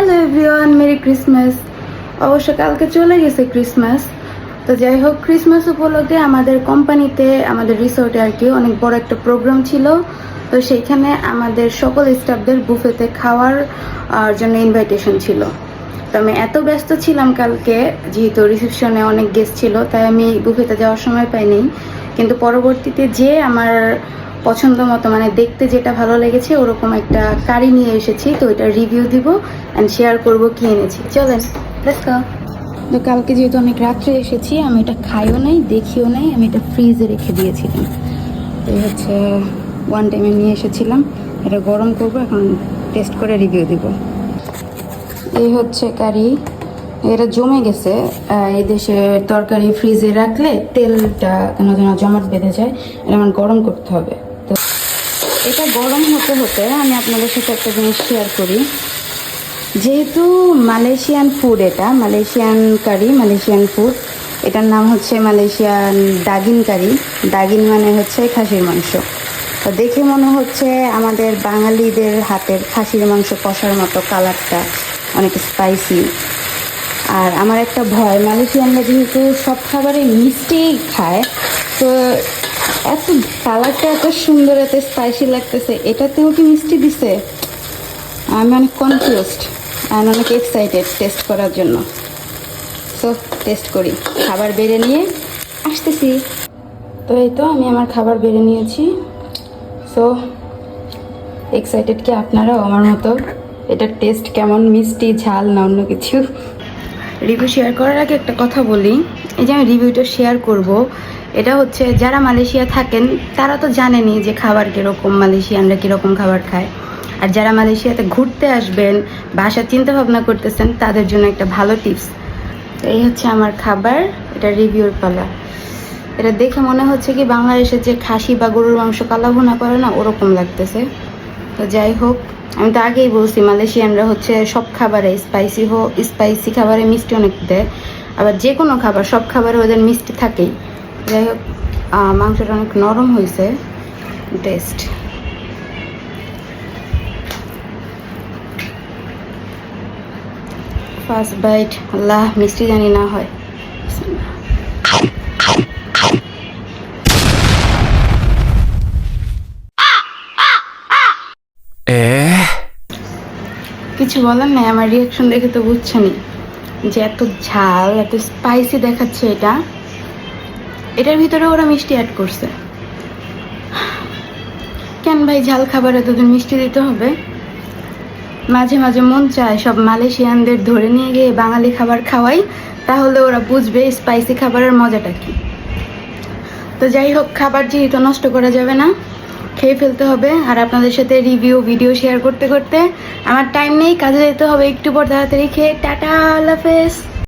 Hello everyone, merry Christmas. অবশ্য কালকে চলে গেছে ক্রিসমাস। তো যাই হোক, ক্রিসমাস উপলক্ষে আমাদের কোম্পানিতে, আমাদের রিসোর্টে আর কি অনেক বড় একটা প্রোগ্রাম ছিল। তো সেইখানে আমাদের সকল স্টাফদের বুফেতে খাওয়ার জন্য ইনভাইটেশন ছিল। তো আমি এত ব্যস্ত ছিলাম কালকে, যেহেতু রিসেপশনে অনেক গেস্ট ছিল, তাই আমি বুফেতে যাওয়ার সময় পাইনি। কিন্তু পরবর্তীতে যে আমার পছন্দ মতো, মানে দেখতে যেটা ভালো লেগেছে ওরকম একটা কারি নিয়ে এসেছি। তো এটা রিভিউ দিব অ্যান্ড শেয়ার করব কি এনেছি। চলেন, লেটস গো। তো কালকে যেহেতু অনেক রাত্রে এসেছি, আমি এটা খাইও নাই, দেখিও নাই, আমি এটা ফ্রিজে রেখে দিয়েছিলাম। তো এই হচ্ছে ওয়ান টাইমে নিয়ে এসেছিলাম, এটা গরম করব, এখন টেস্ট করে রিভিউ দিব। এই হচ্ছে কারি, এটা জমে গেছে। এই দেশে তরকারি ফ্রিজে রাখলে তেলটা কেন যেন জমাট বেঁধে যায়, এটা আমার গরম করতে হবে। তো এটা গরম হতে হতে আমি আপনাদের সাথে একটা জিনিস শেয়ার করি। যেহেতু মালয়েশিয়ান ফুড, এটা মালয়েশিয়ান কারি, মালয়েশিয়ান ফুড, এটার নাম হচ্ছে মালয়েশিয়ান দাগিন কারি। দাগিন মানে হচ্ছে খাসির মাংস। তো দেখে মনে হচ্ছে আমাদের বাঙালিদের হাতের খাসির মাংস কষার মতো, কালারটা অনেক স্পাইসি। আর আমার একটা ভয়, মালয়েশিয়ানরা যেহেতু সব খাবারে মিষ্টি খায়, তো এত কালারটা এত সুন্দর, এত স্পাইসি লাগতেছে, এটাতেও কি মিষ্টি দিছে? আমি অনেক কনফিউজড আর অনেক এক্সাইটেড টেস্ট করার জন্য। সো টেস্ট করি, খাবার বেড়ে নিয়ে আসতেছি। তো এই তো আমি আমার খাবার বেড়ে নিয়েছি। সো এক্সাইটেড কি আপনারাও আমার মতো? এটার টেস্ট কেমন, মিষ্টি, ঝাল না অন্য কিছু? রিভিউ শেয়ার করার আগে একটা কথা বলি, এই যে আমি রিভিউটা শেয়ার করব, এটা হচ্ছে যারা মালয়েশিয়া থাকেন তারা তো জানেনই যে খাবার কীরকম, মালয়েশিয়ানরা কীরকম খাবার খায়। আর যারা মালয়েশিয়াতে ঘুরতে আসবেন, বাসার চিন্তা ভাবনা করতেছেন, তাদের জন্য একটা ভালো টিপস। এই হচ্ছে আমার খাবার, এটা রিভিউর পালা। এটা দেখে মনে হচ্ছে কি বাংলাদেশের যে খাসি বা গরুর মাংস কালা ভুনা করে না, ওরকম লাগতেছে। তো যাই হোক, আমি তো আগেই বলছি মালয়েশিয়ানরা হচ্ছে সব খাবারে স্পাইসি খাবারে মিষ্টি অনেক দেয়। আবার যে কোনো খাবার, সব খাবারে ওদের মিষ্টি থাকেই। যাই হোক, মাংসটা অনেক নরম হয়েছে। টেস্ট, ফার্স্ট বাইট, আল্লাহ মিষ্টি জানি না হয়। কিছু বলার নেই, আমার রিয়াকশন দেখে তো বুঝছেনই যে এত ঝাল, এত স্পাইসি দেখাচ্ছে। এটার ভিতরে ওরা মিষ্টি অ্যাড করছে। কেন ভাই ঝাল খাবার এতদিন মিষ্টি দিতে হবে? মাঝে মাঝে মন চায় সব মালয়েশিয়ানদের ধরে নিয়ে গিয়ে বাঙালি খাবার খাওয়াই, তাহলে ওরা বুঝবে স্পাইসি খাবারের মজাটা কি। তো যাই হোক, খাবার যেহেতু নষ্ট করা যাবে না, খেয়ে ফেলতে হবে। আর আপনাদের সাথে ভিডিও শেয়ার করতে করতে আমার টাইম নেই, কাজে যেতে হবে। একটু পর তাড়াতাড়ি খেয়ে টাটা, আল্লাহ হাফেজ।